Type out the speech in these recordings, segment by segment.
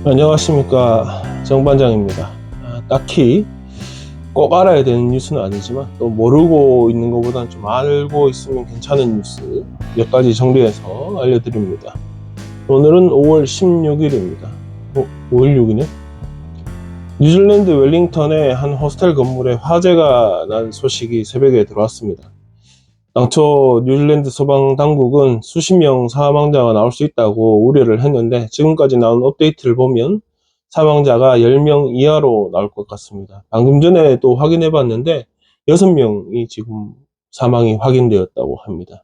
안녕하십니까, 정반장입니다. 딱히 꼭 알아야 되는 뉴스는 아니지만 또 모르고 있는 것보다는 좀 알고 있으면 괜찮은 뉴스 몇 가지 정리해서 알려드립니다. 오늘은 5월 16일입니다. 5월 6일이네? 뉴질랜드 웰링턴의 한 호스텔 건물에 화재가 난 소식이 새벽에 들어왔습니다. 당초 뉴질랜드 소방당국은 수십 명 사망자가 나올 수 있다고 우려를 했는데, 지금까지 나온 업데이트를 보면 사망자가 10명 이하로 나올 것 같습니다. 방금 전에 또 확인해 봤는데 6명이 지금 사망이 확인되었다고 합니다.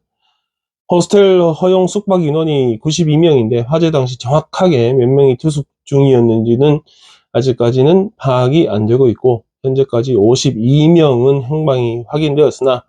호스텔 허용 숙박 인원이 92명인데 화재 당시 정확하게 몇 명이 투숙 중이었는지는 아직까지는 파악이 안 되고 있고, 현재까지 52명은 행방이 확인되었으나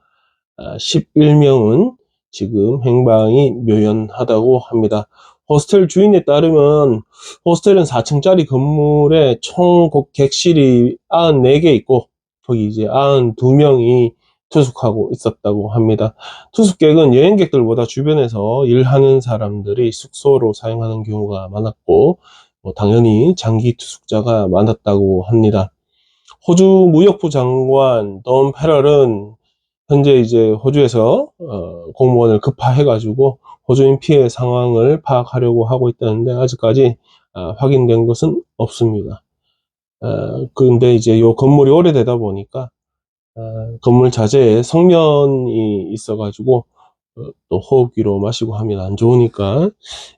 11명은 지금 행방이 묘연하다고 합니다. 호스텔 주인에 따르면 호스텔은 4층짜리 건물에 총 객실이 94개 있고, 거기 이제 92명이 투숙하고 있었다고 합니다. 투숙객은 여행객들보다 주변에서 일하는 사람들이 숙소로 사용하는 경우가 많았고, 당연히 장기 투숙자가 많았다고 합니다. 호주 무역부 장관 돈 패럴은 현재 이제 호주에서 공무원을 급파해가지고 호주인 피해 상황을 파악하려고 하고 있다는데, 아직까지 확인된 것은 없습니다. 근데 이제 요 건물이 오래되다 보니까 건물 자재에 성면이 있어가지고 또 호흡기로 마시고 하면 안 좋으니까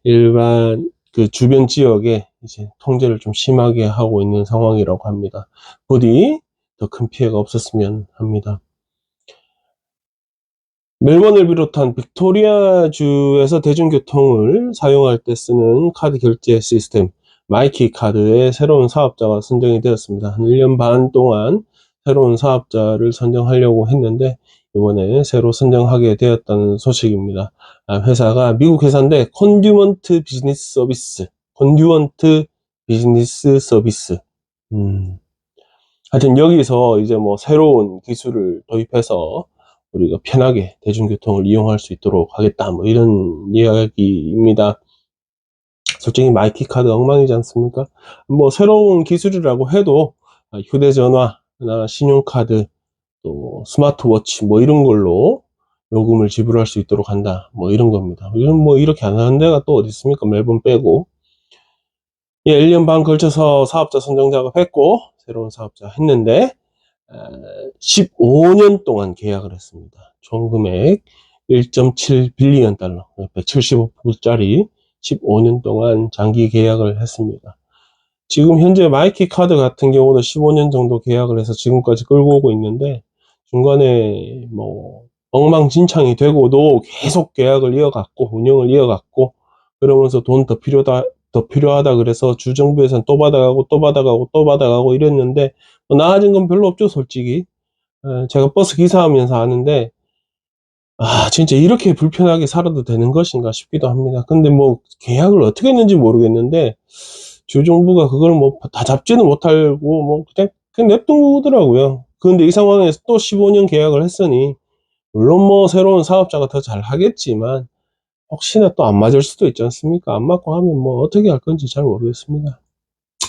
일반 그 주변 지역에 이제 통제를 좀 심하게 하고 있는 상황이라고 합니다. 부디 더 큰 피해가 없었으면 합니다. 멜번을 비롯한 빅토리아주에서 대중교통을 사용할 때 쓰는 카드 결제 시스템 마이키 카드의 새로운 사업자가 선정이 되었습니다. 한 1년 반 동안 새로운 사업자를 선정하려고 했는데 이번에 새로 선정하게 되었다는 소식입니다. 회사가 미국 회사인데 콘듀먼트 비즈니스 서비스, 하여튼 여기서 이제 뭐 새로운 기술을 도입해서 우리가 편하게 대중교통을 이용할 수 있도록 하겠다, 뭐 이런 이야기입니다. 솔직히 마이키 카드 엉망이지 않습니까? 뭐 새로운 기술이라고 해도 휴대전화나 신용카드, 또 스마트워치 뭐 이런 걸로 요금을 지불할 수 있도록 한다, 뭐 이런 겁니다. 이건 뭐 이렇게 안 하는 데가 또 어디 있습니까? 멜번 빼고. 1년 반 걸쳐서 사업자 선정 작업했고 새로운 사업자 했는데 15년 동안 계약을 했습니다. 총 금액 1.7 빌리언 달러, 175불짜리 15년 동안 장기 계약을 했습니다. 지금 현재 마이키 카드 같은 경우도 15년 정도 계약을 해서 지금까지 끌고 오고 있는데, 중간에 뭐 엉망진창이 되고도 계속 계약을 이어갔고 운영을 이어갔고, 그러면서 돈 더 필요하다 그래서 주정부에서는 또 받아가고 또 받아가고 또 받아가고 이랬는데 뭐 나아진 건 별로 없죠, 솔직히. 제가 버스 기사하면서 아는데, 진짜 이렇게 불편하게 살아도 되는 것인가 싶기도 합니다. 근데 뭐 계약을 어떻게 했는지 모르겠는데 주정부가 그걸 뭐 다 잡지는 못하고 뭐 그냥 냅두더라고요. 그런데 이 상황에서 또 15년 계약을 했으니 물론 뭐 새로운 사업자가 더 잘 하겠지만 혹시나 또 안 맞을 수도 있지 않습니까? 안 맞고 하면 뭐 어떻게 할 건지 잘 모르겠습니다.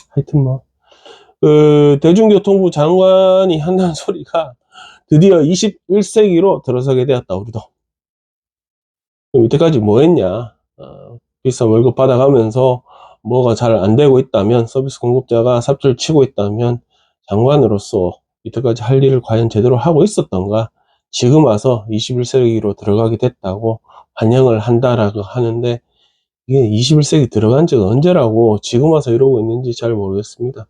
하여튼 뭐 대중교통부 장관이 한다는 소리가 드디어 21세기로 들어서게 되었다, 우리도. 그럼 이때까지 뭐 했냐? 비싼 월급 받아가면서 뭐가 잘 안 되고 있다면, 서비스 공급자가 삽질 치고 있다면 장관으로서 이때까지 할 일을 과연 제대로 하고 있었던가? 지금 와서 21세기로 들어가게 됐다고 환영을 한다라고 하는데, 이게 21세기 들어간 지가 언제라고 지금 와서 이러고 있는지 잘 모르겠습니다.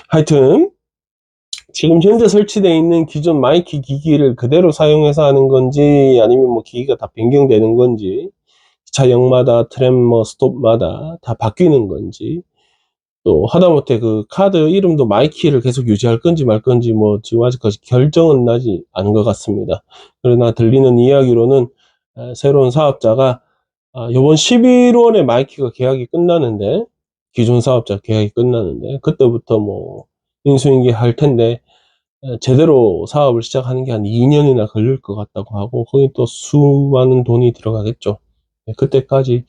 하여튼 지금 현재 설치되어 있는 기존 마이키 기기를 그대로 사용해서 하는 건지, 아니면 뭐 기기가 다 변경되는 건지, 기차역마다 트램 뭐 스톱마다 다 바뀌는 건지, 또 하다못해 그 카드 이름도 마이키를 계속 유지할 건지 말 건지 뭐 지금 아직까지 결정은 나지 않은 것 같습니다. 그러나 들리는 이야기로는 새로운 사업자가 이번 11월에 마이키가 계약이 끝나는데, 기존 사업자 계약이 끝나는데 그때부터 뭐 인수인계 할 텐데, 제대로 사업을 시작하는 게 한 2년이나 걸릴 것 같다고 하고, 거기 또 수많은 돈이 들어가겠죠. 그때까지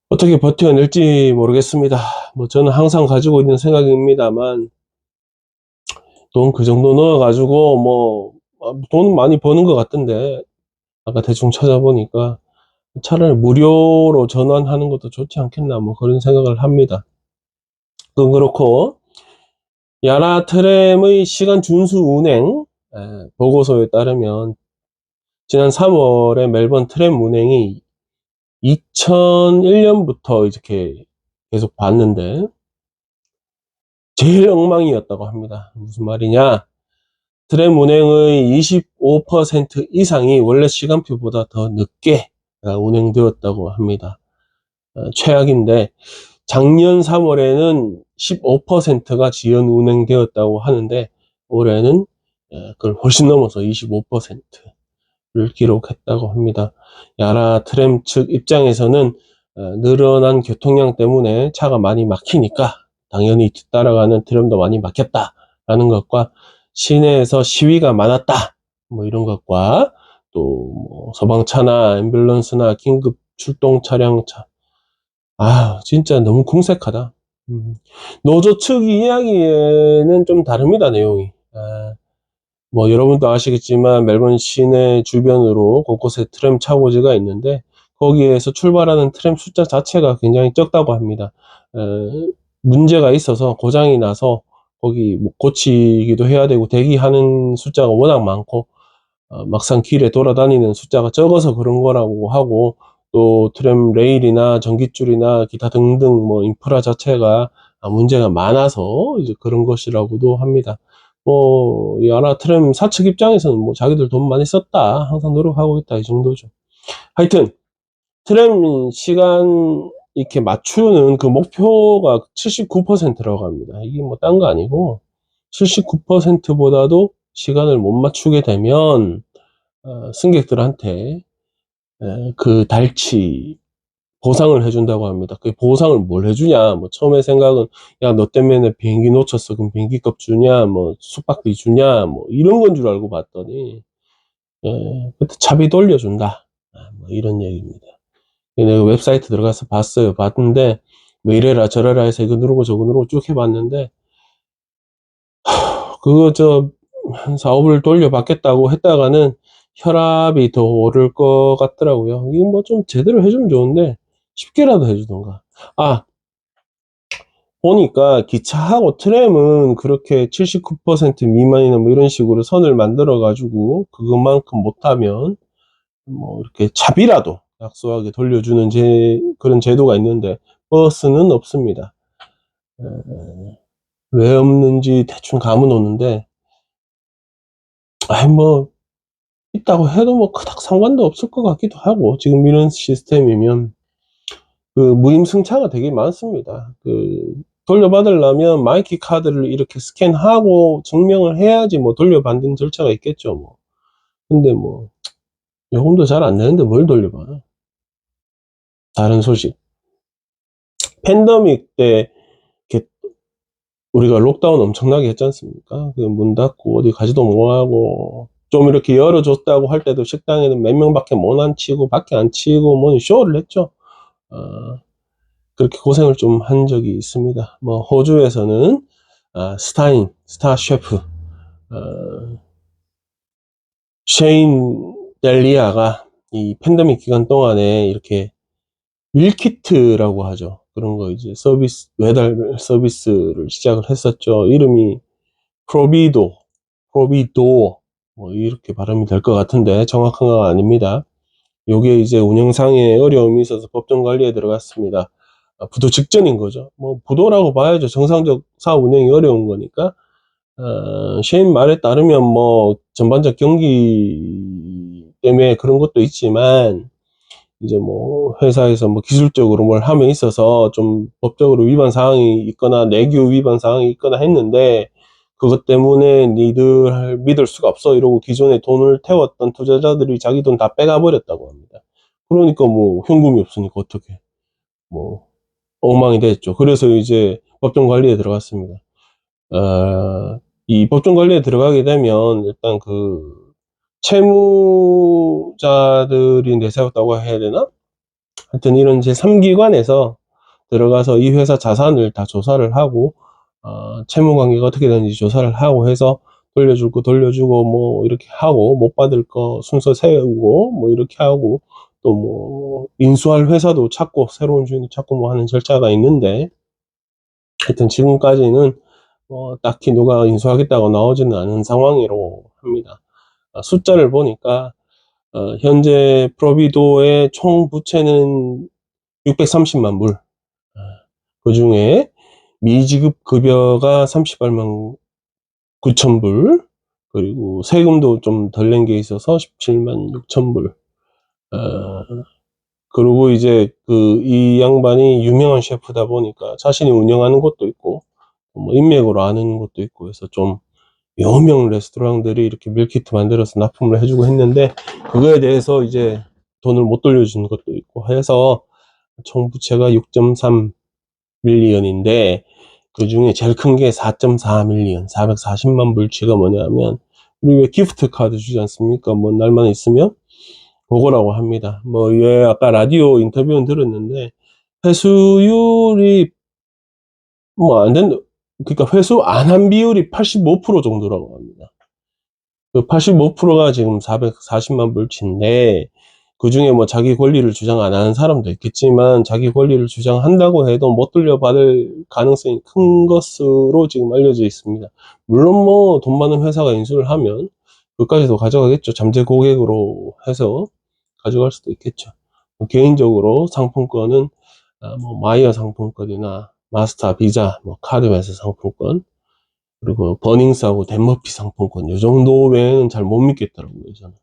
어떻게 버텨낼지 모르겠습니다. 뭐 저는 항상 가지고 있는 생각입니다만, 돈 그 정도 넣어가지고 뭐 돈은 많이 버는 것 같던데, 아까 대충 찾아보니까 차라리 무료로 전환하는 것도 좋지 않겠나, 뭐 그런 생각을 합니다. 그건 그렇고, 야라 트램의 시간 준수 운행 보고서에 따르면 지난 3월에 멜번 트램 운행이 2001년부터 이렇게 계속 봤는데 제일 엉망이었다고 합니다. 무슨 말이냐? 트램 운행의 25% 이상이 원래 시간표보다 더 늦게 운행되었다고 합니다. 최악인데 작년 3월에는 15%가 지연 운행되었다고 하는데 올해는 그걸 훨씬 넘어서 25%를 기록했다고 합니다. 야라 트램 측 입장에서는 늘어난 교통량 때문에 차가 많이 막히니까 당연히 뒤따라가는 트램도 많이 막혔다라는 것과 시내에서 시위가 많았다 뭐 이런 것과 또뭐 소방차나 앰뷸런스나 긴급 출동 차량 진짜 너무 궁색하다. 노조 측 이야기에는 좀 다릅니다, 내용이. 뭐, 여러분도 아시겠지만, 멜번 시내 주변으로 곳곳에 트램 차고지가 있는데, 거기에서 출발하는 트램 숫자 자체가 굉장히 적다고 합니다. 문제가 있어서, 고장이 나서, 거기 뭐 고치기도 해야 되고, 대기하는 숫자가 워낙 많고, 막상 길에 돌아다니는 숫자가 적어서 그런 거라고 하고, 또 트램 레일이나 전깃줄이나 기타 등등 뭐 인프라 자체가 문제가 많아서 이제 그런 것이라고도 합니다. 뭐 야라 트램 사측 입장에서는 뭐 자기들 돈 많이 썼다, 항상 노력하고 있다, 이 정도죠. 하여튼 트램 시간 이렇게 맞추는 그 목표가 79%라고 합니다. 이게 뭐 딴 거 아니고 79%보다도 시간을 못 맞추게 되면 승객들한테 그 달치 보상을 해준다고 합니다. 그 보상을 뭘 해주냐? 뭐 처음에 생각은 야, 너 때문에 비행기 놓쳤어. 그럼 비행기 값 주냐? 뭐 숙박비 주냐? 뭐 이런 건 줄 알고 봤더니 그때 차비 돌려준다. 뭐 이런 얘기입니다. 내가 웹사이트 들어가서 봤어요. 봤는데 뭐 이래라 저래라 해서 이거 누르고 저거 누르고 쭉 해봤는데 그거 한 4, 5불 돌려받겠다고 했다가는 혈압이 더 오를 것 같더라고요. 이거 뭐 좀 제대로 해주면 좋은데 쉽게라도 해주던가. 보니까 기차하고 트램은 그렇게 79% 미만이나 뭐 이런 식으로 선을 만들어 가지고 그것만큼 못하면 뭐 이렇게 차비라도 약소하게 돌려주는 그런 제도가 있는데 버스는 없습니다. 왜 없는지 대충 감은 오는데 뭐 있다고 해도 뭐 그닥 상관도 없을 것 같기도 하고, 지금 이런 시스템이면 그 무임승차가 되게 많습니다. 돌려받으려면 마이키 카드를 이렇게 스캔하고 증명을 해야지 뭐 돌려받는 절차가 있겠죠, 뭐. 근데 뭐 요금도 잘 안 내는데 뭘 돌려받아. 다른 소식, 팬데믹 때 이렇게 우리가 록다운 엄청나게 했지 않습니까? 그 문 닫고 어디 가지도 못하고 좀 이렇게 열어줬다고 할 때도 식당에는 몇 명밖에 못 앉히고 밖에 앉히고 뭐 쇼를 했죠. 그렇게 고생을 좀 한 적이 있습니다. 뭐 호주에서는 스타 셰프 셰인 델리아가 이 팬데믹 기간 동안에 이렇게 밀키트라고 하죠. 그런 거 이제 배달 서비스를 시작을 했었죠. 이름이 프로비도 뭐 이렇게 발음이 될 것 같은데 정확한 건 아닙니다. 요게 이제 운영상에 어려움이 있어서 법정 관리에 들어갔습니다. 부도 직전인 거죠. 뭐 부도라고 봐야죠. 정상적 사업 운영이 어려운 거니까. 셰인 말에 따르면 뭐 전반적 경기 때문에 그런 것도 있지만 이제 뭐 회사에서 뭐 기술적으로 뭘 함에 있어서 좀 법적으로 위반 사항이 있거나 내규 위반 사항이 있거나 했는데 그것 때문에 니들 믿을 수가 없어 이러고 기존에 돈을 태웠던 투자자들이 자기 돈 다 빼가 버렸다고 합니다. 그러니까 뭐 현금이 없으니까 어떻게 뭐 엉망이 됐죠. 그래서 이제 법정 관리에 들어갔습니다. 이 법정 관리에 들어가게 되면 일단 채무자들이 내세웠다고 해야 되나? 하여튼 이런 제3기관에서 들어가서 이 회사 자산을 다 조사를 하고, 채무 관계가 어떻게 되는지 조사를 하고 해서 돌려줄 거 돌려주고, 뭐, 이렇게 하고, 못 받을 거 순서 세우고, 뭐, 이렇게 하고, 또 뭐, 인수할 회사도 찾고, 새로운 주인도 찾고, 뭐 하는 절차가 있는데, 하여튼 지금까지는 딱히 누가 인수하겠다고 나오지는 않은 상황이라고 합니다. 숫자를 보니까, 현재 프로비도의 총 부채는 630만 불. 그 중에 미지급 급여가 38만 9천 불, 그리고 세금도 좀 덜 낸 게 있어서 17만 6천 불. 그리고 이제 이 양반이 유명한 셰프다 보니까 자신이 운영하는 곳도 있고, 뭐 인맥으로 아는 곳도 있고 해서 좀 유명 레스토랑들이 이렇게 밀키트 만들어서 납품을 해주고 했는데, 그거에 대해서 이제 돈을 못 돌려주는 것도 있고 해서 총 부채가 6.3 밀리언인데, 그 중에 제일 큰 게 4.4 밀리언, 440만 불치가 뭐냐면, 우리 왜 기프트 카드 주지 않습니까? 뭐 날만 있으면 그거라고 합니다. 뭐 얘 아까 라디오 인터뷰는 들었는데, 회수율이 뭐 안 된다. 그러니까 회수 안 한 비율이 85% 정도라고 합니다. 그 85%가 지금 440만 불치인데, 그 중에 뭐 자기 권리를 주장 안 하는 사람도 있겠지만, 자기 권리를 주장한다고 해도 못 돌려받을 가능성이 큰 것으로 지금 알려져 있습니다. 물론 뭐 돈 많은 회사가 인수를 하면 그까지도 가져가겠죠. 잠재 고객으로 해서 가져갈 수도 있겠죠. 뭐 개인적으로 상품권은 뭐 마이어 상품권이나 마스터, 비자, 뭐 카드 회사 상품권, 그리고 버닝스하고 덴머피 상품권, 이 정도 외에는 잘 못 믿겠더라고요, 저는.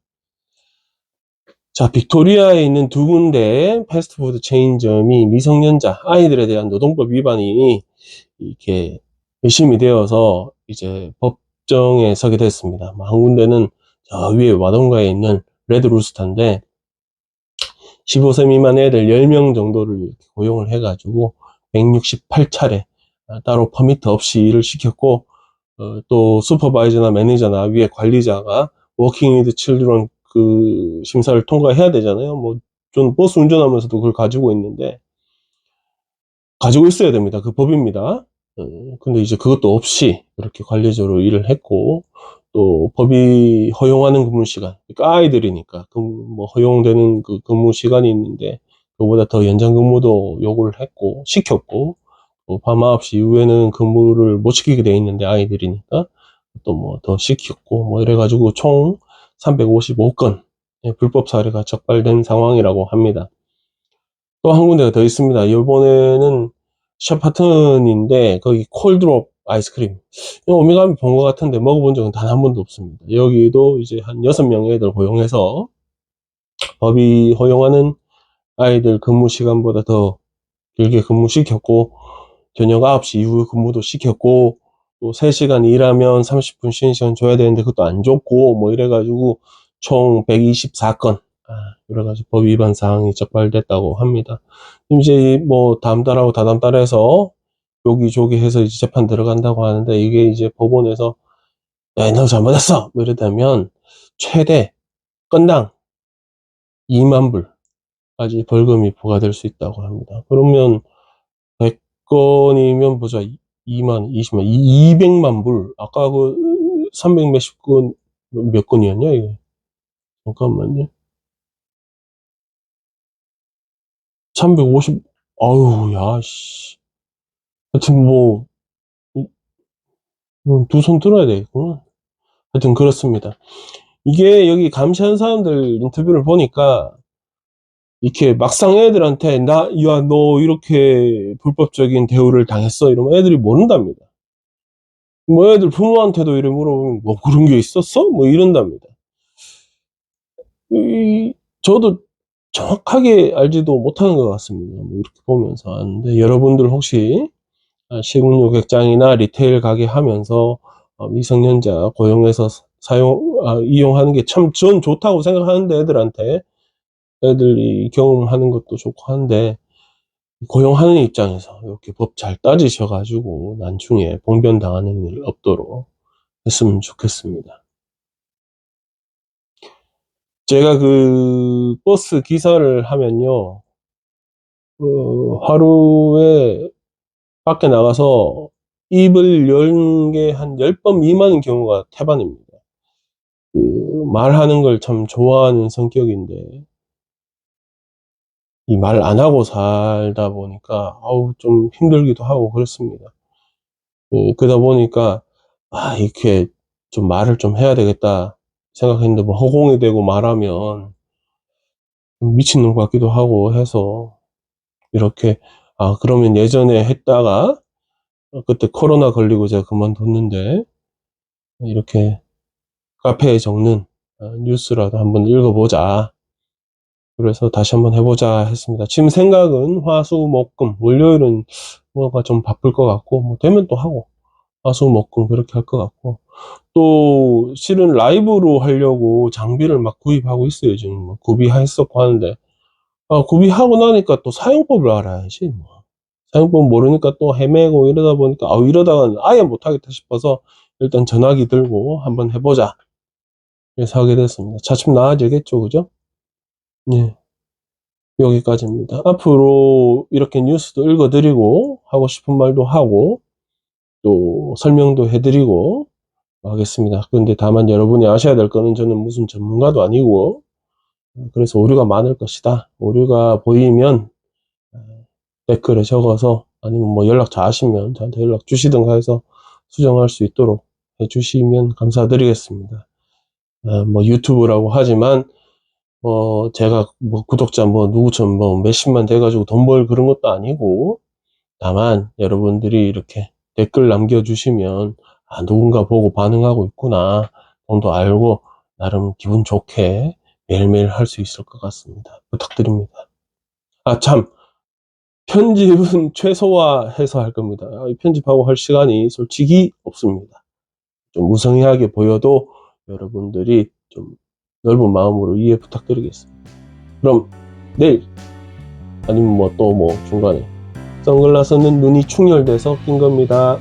자, 빅토리아에 있는 두 군데 패스트푸드 체인점이 미성년자, 아이들에 대한 노동법 위반이 이렇게 의심이 되어서 이제 법정에 서게 됐습니다. 한 군데는 저 위에 와동가에 있는 레드루스터인데, 15세 미만 애들 10명 정도를 고용을 해가지고 168차례 따로 퍼미트 없이 일을 시켰고, 또 슈퍼바이저나 매니저나 위에 관리자가 워킹 위드 칠드런 그 심사를 통과해야 되잖아요. 뭐 좀 버스 운전하면서도 그걸 가지고 있는데, 가지고 있어야 됩니다. 그 법입니다. 근데 이제 그것도 없이 그렇게 관리적으로 일을 했고, 또 법이 허용하는 근무 시간, 그러니까 아이들이니까 뭐 허용되는 그 근무 시간이 있는데, 그보다 더 연장 근무도 요구를 했고 시켰고, 밤 9시 이후에는 근무를 못 시키게 돼 있는데, 아이들이니까 또 뭐 더 시켰고, 뭐 이래가지고 총 355건 불법 사례가 적발된 상황이라고 합니다. 또 한 군데가 더 있습니다. 이번에는 샤파튼인데, 거기 콜드롭 아이스크림. 이거 오미가미 본 것 같은데 먹어본 적은 단 한 번도 없습니다. 여기도 이제 한 6명의 애들 고용해서 법이 허용하는 아이들 근무 시간보다 더 길게 근무시켰고, 저녁 9시 이후 근무도 시켰고, 또 3시간 일하면 30분 쉬는 시간 줘야 되는데 그것도 안 줬고, 뭐 이래가지고 총 124건 여러가지 법 위반 사항이 적발됐다고 합니다. 이제 뭐 다음 달하고 다다음 달에서 여기저기 해서 이제 재판 들어간다고 하는데, 이게 이제 법원에서 야, 너 잘못했어! 뭐 이러다면 최대 건당 2만 불까지 벌금이 부과될 수 있다고 합니다. 그러면 100건이면 보자. 2만, 20만, 200만 불. 아까 그 300 몇십 건, 몇 건이었냐, 이게? 잠깐만요. 350, 아유, 야, 씨. 하여튼 뭐, 두 손 들어야 되겠구나. 하여튼 그렇습니다. 이게 여기 감시한 사람들 인터뷰를 보니까, 이렇게 막상 애들한테, 야, 너 이렇게 불법적인 대우를 당했어? 이러면 애들이 모른답니다. 뭐 애들 부모한테도 이래 물어보면, 뭐 그런 게 있었어? 뭐 이런답니다. 저도 정확하게 알지도 못하는 것 같습니다. 뭐 이렇게 보면서 아는데, 여러분들 혹시 식음료객장이나 리테일 가게 하면서 미성년자 고용해서 이용하는 게 참 전 좋다고 생각하는데, 애들이 경험하는 것도 좋고 한데, 고용하는 입장에서 이렇게 법 잘 따지셔가지고 나중에 봉변당하는 일 없도록 했으면 좋겠습니다. 제가 그 버스 기사를 하면요, 하루에 밖에 나가서 입을 연 게 한 10번 미만인 경우가 태반입니다. 말하는 걸 참 좋아하는 성격인데, 이 말 안 하고 살다 보니까, 좀 힘들기도 하고 그렇습니다. 그러다 보니까, 이렇게 좀 말을 좀 해야 되겠다 생각했는데, 뭐 허공에 대고 말하면 좀 미친놈 같기도 하고 해서, 이렇게, 그러면 예전에 했다가, 그때 코로나 걸리고 제가 그만뒀는데, 이렇게 카페에 적는 뉴스라도 한번 읽어보자. 그래서 다시 한번 해보자 했습니다. 지금 생각은 화, 수, 목, 금, 월요일은 뭐가 좀 바쁠 것 같고, 뭐 되면 또 하고, 화, 수, 목, 금 그렇게 할 것 같고, 또 실은 라이브로 하려고 장비를 막 구입하고 있어요. 지금 뭐 구비했었고 하는데, 구비하고 나니까 또 사용법을 알아야지. 뭐. 사용법 모르니까 또 헤매고 이러다 보니까, 이러다가는 아예 못하겠다 싶어서 일단 전화기 들고 한번 해보자. 그래서 하게 됐습니다. 차츰 나아지겠죠, 그죠? 예. 여기까지입니다. 앞으로 이렇게 뉴스도 읽어드리고, 하고 싶은 말도 하고, 또 설명도 해드리고 하겠습니다. 그런데 다만 여러분이 아셔야 될 거는 저는 무슨 전문가도 아니고, 그래서 오류가 많을 것이다. 오류가 보이면 댓글에 적어서, 아니면 뭐 연락처 아시면 저한테 연락 주시든가 해서 수정할 수 있도록 해주시면 감사드리겠습니다. 뭐 유튜브라고 하지만, 제가 뭐 구독자 뭐 누구처럼 뭐 몇십만 돼가지고 돈 벌 그런 것도 아니고, 다만 여러분들이 이렇게 댓글 남겨주시면, 누군가 보고 반응하고 있구나 정도 알고 나름 기분 좋게 매일매일 할 수 있을 것 같습니다. 부탁드립니다. 참, 편집은 최소화해서 할 겁니다. 편집하고 할 시간이 솔직히 없습니다. 좀 무성의하게 보여도 여러분들이 좀 넓은 마음으로 이해 부탁드리겠습니다. 그럼 내일, 아니면 뭐 또 뭐 중간에, 선글라스는 눈이 충혈돼서 낀 겁니다.